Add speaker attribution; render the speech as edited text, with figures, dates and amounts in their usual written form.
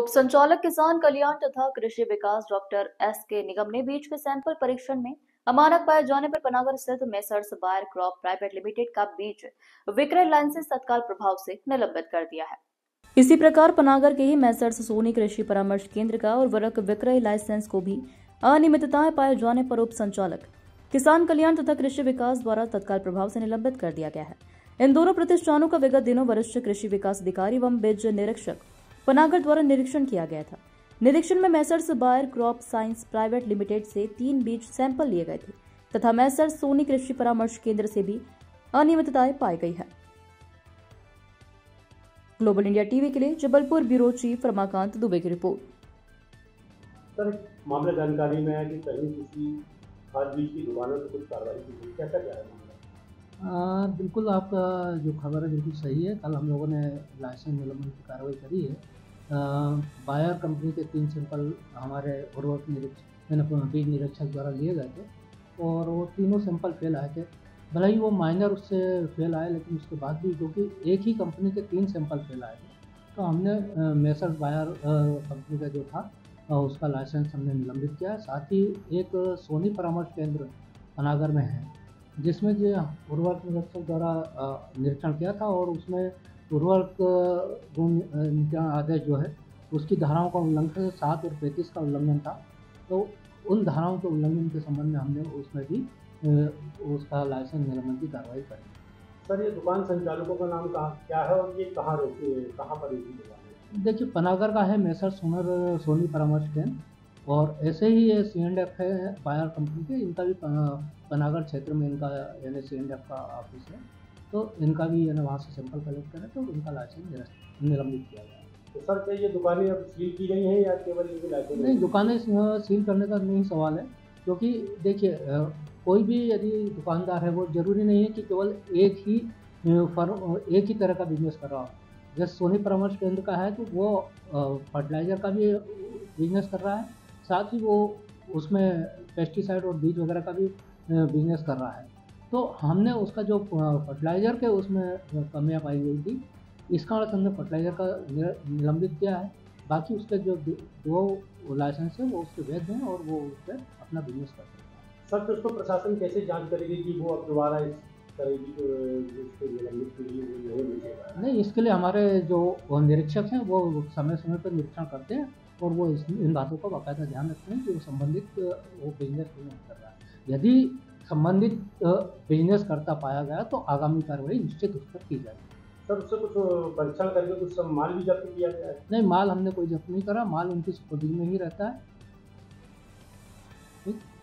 Speaker 1: संचालक किसान कल्याण तथा कृषि विकास डॉक्टर एस के निगम ने बीज के सैंपल परीक्षण में अमानक पाए जाने पर पनागर स्थित messrs buyer crop private limited का बीज विक्रय लाइसेंस तत्काल प्रभाव से निलंबित कर दिया है। इसी प्रकार पनागर के ही मेसर्स सोनी कृषि परामर्श केंद्र का उर्वरक विक्रय लाइसेंस को भी अनियमितताएं पाए जाने पर उप संचालक किसान कल्याण तथा कृषि विकास द्वारा तत्काल प्रभाव से निलंबित कर दिया गया है। इन दोनों प्रतिष्ठानों का विगत दिनों वरिष्ठ कृषि विकास अधिकारी एवं बीज निरीक्षक पनागर द्वारा निरीक्षण किया गया था। निरीक्षण में messrs buyer crop science private limited से 3 बीज सैंपल लिए गए थे तथा मेसर्स सोनी कृषि परामर्श केंद्र से भी अनियमितताएं पाई गई है। ग्लोबल इंडिया टीवी के लिए जबलपुर ब्यूरो चीफ रमाकांत दुबे की रिपोर्ट।
Speaker 2: सर, मामला जानकारी में है कि कहीं किसी खाद बीज की दुकानों से कुछ कार्रवाई की गई, कैसा क्या है मामला?
Speaker 3: बिल्कुल आपका जो खबर है बिल्कुल सही है। कल हम लोगों ने लाइसेंस निलंबन की कार्रवाई करी है। बायर कंपनी के 3 सैंपल हमारे उर्वरक बीज निरीक्षक द्वारा लिए गए थे और वो तीनों सैंपल फेल आए थे। भले ही वो माइनर उससे फेल आए, लेकिन उसके बाद भी क्योंकि एक ही कंपनी के 3 सैंपल फेल आए थे तो हमने मेसर्स बायर कंपनी का जो था उसका लाइसेंस हमने निलंबित किया। साथ ही एक सोनी परामर्श केंद्र पनागर में है जिसमें जो उर्वरक निरीक्षक द्वारा निरीक्षण किया था और उसमें उर्वरक गुण आदेश जो है उसकी धाराओं का उल्लंघन 7 और 35 का उल्लंघन था। तो उन धाराओं के उल्लंघन के संबंध में हमने उसमें भी उसका लाइसेंस निलंबन की कार्रवाई करी।
Speaker 2: सर, ये दुकान संचालकों का नाम क्या है और ये कहाँ रहती है, कहाँ पर इनकी दुकान है?
Speaker 3: देखिए, पनागर का है मेसर सोनी परामर्श केंद्र और ऐसे ही ये C&F है बायर कंपनी के, इनका भी पनागर क्षेत्र में इनका यानी C&F का ऑफिस है। तो इनका भी यानी वहाँ से सैंपल कलेक्ट करें तो इनका लाइसेंस निलंबित किया गया।
Speaker 2: तो सर, क्या ये दुकानें अब सील की गई हैं या केवल इनकी लाइसेंस?
Speaker 3: नहीं, दुकानें सील करने का नहीं सवाल है, क्योंकि देखिए कोई भी यदि दुकानदार है वो ज़रूरी नहीं है कि केवल एक ही फर्म एक ही तरह का बिजनेस कर रहा हो। जैसे सोनी परामर्श केंद्र का है तो वो फर्टिलाइज़र का भी बिजनेस कर रहा है, साथ ही वो उसमें पेस्टिसाइड और बीज वगैरह का भी बिजनेस कर रहा है। तो हमने उसका जो फर्टिलाइज़र के उसमें कमियां पाई गई थी, इस कारण से हमने फर्टिलाइज़र का निलंबित किया है। बाकी उसके जो 2 लाइसेंस है वो उसके वैध हैं और वो उस पर अपना बिजनेस कर सकते हैं।
Speaker 2: सर, तो उसको प्रशासन कैसे जांच करेगी कि वो अब दोबारा इस तरह की जो उसको निलंबित के लिए वो नहीं मिलेगा?
Speaker 3: नहीं, इसके लिए हमारे जो निरीक्षक हैं वो समय समय पर निरीक्षण करते हैं और वो इन बातों का बाकायदा ध्यान रखते हैं कि वो संबंधित वो बिजनेस नहीं कर रहा है। यदि संबंधित बिजनेस करता पाया गया तो आगामी कार्रवाई निश्चित उस पर की जाएगी।
Speaker 2: सर, उससे कुछ परीक्षण करके कुछ सब माल भी जब्त किया गया है?
Speaker 3: नहीं, माल हमने कोई जब्त नहीं करा, माल उनकी सुपुर्द में ही रहता है। ठीक।